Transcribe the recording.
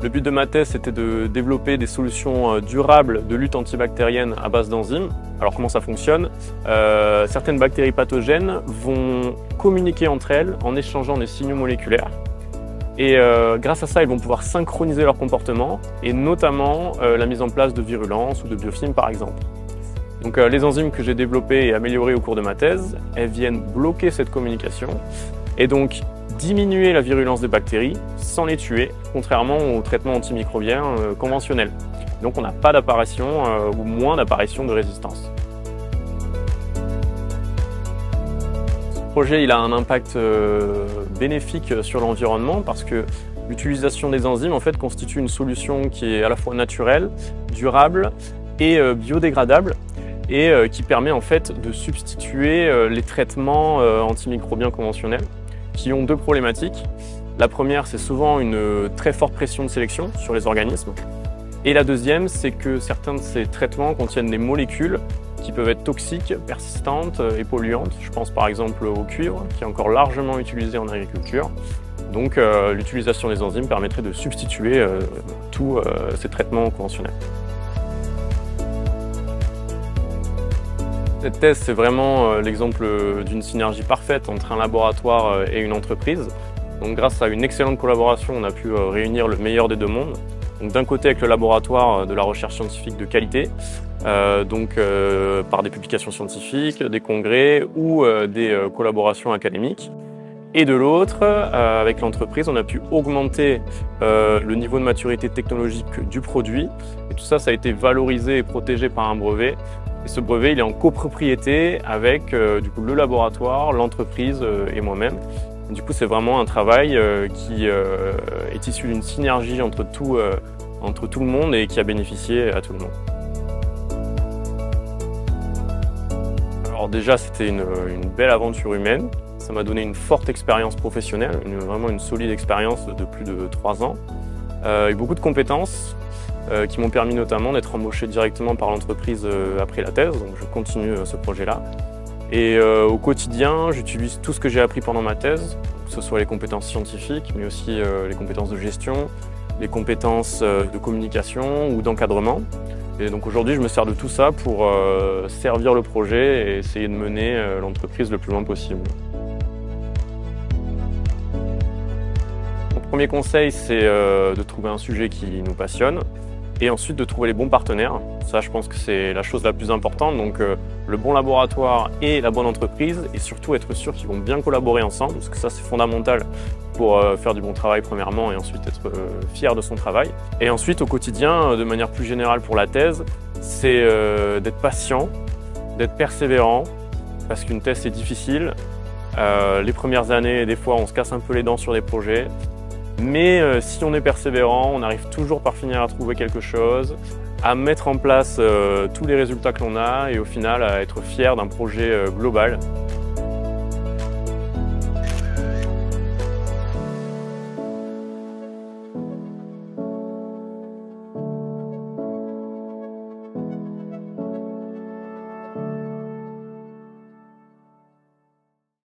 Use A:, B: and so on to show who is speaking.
A: Le but de ma thèse, c'était de développer des solutions durables de lutte antibactérienne à base d'enzymes. Alors comment ça fonctionne? Certaines bactéries pathogènes vont communiquer entre elles en échangeant des signaux moléculaires. Et grâce à ça, elles vont pouvoir synchroniser leur comportement et notamment la mise en place de virulence ou de biofilms par exemple. Donc les enzymes que j'ai développées et améliorées au cours de ma thèse, elles viennent bloquer cette communication et donc diminuer la virulence des bactéries sans les tuer, contrairement au traitement antimicrobien conventionnel. Donc on n'a pas d'apparition ou moins d'apparition de résistance. Ce projet il a un impact bénéfique sur l'environnement parce que l'utilisation des enzymes en fait constitue une solution qui est à la fois naturelle, durable et biodégradable et qui permet en fait de substituer les traitements antimicrobiens conventionnels qui ont deux problématiques. La première, c'est souvent une très forte pression de sélection sur les organismes. Et la deuxième, c'est que certains de ces traitements contiennent des molécules qui peuvent être toxiques, persistantes et polluantes. Je pense par exemple au cuivre, qui est encore largement utilisé en agriculture. Donc l'utilisation des enzymes permettrait de substituer tous ces traitements conventionnels. Cette thèse, c'est vraiment l'exemple d'une synergie parfaite entre un laboratoire et une entreprise. Donc, grâce à une excellente collaboration, on a pu réunir le meilleur des deux mondes. Donc, d'un côté, avec le laboratoire de la recherche scientifique de qualité, par des publications scientifiques, des congrès ou des collaborations académiques. Et de l'autre, avec l'entreprise, on a pu augmenter le niveau de maturité technologique du produit. Et tout ça, ça a été valorisé et protégé par un brevet. Et ce brevet, il est en copropriété avec du coup, le laboratoire, l'entreprise et moi-même. Du coup, c'est vraiment un travail qui est issu d'une synergie entre tout le monde et qui a bénéficié à tout le monde. Alors déjà, c'était une belle aventure humaine. Ça m'a donné une forte expérience professionnelle, vraiment une solide expérience de plus de 3 ans. Et beaucoup de compétences qui m'ont permis notamment d'être embauché directement par l'entreprise après la thèse. Donc je continue ce projet-là. Et au quotidien, j'utilise tout ce que j'ai appris pendant ma thèse, que ce soit les compétences scientifiques, mais aussi les compétences de gestion, les compétences de communication ou d'encadrement. Et donc aujourd'hui, je me sers de tout ça pour servir le projet et essayer de mener l'entreprise le plus loin possible. Mon premier conseil, c'est de trouver un sujet qui nous passionne et ensuite de trouver les bons partenaires. Ça, je pense que c'est la chose la plus importante. Donc le bon laboratoire et la bonne entreprise et surtout être sûr qu'ils vont bien collaborer ensemble parce que ça, c'est fondamental pour faire du bon travail premièrement et ensuite être fier de son travail. Et ensuite, au quotidien, de manière plus générale pour la thèse, c'est d'être patient, d'être persévérant parce qu'une thèse, c'est difficile. Les premières années, des fois, on se casse un peu les dents sur des projets. Mais si on est persévérant, on arrive toujours par finir à trouver quelque chose, à mettre en place tous les résultats que l'on a et au final à être fier d'un projet global.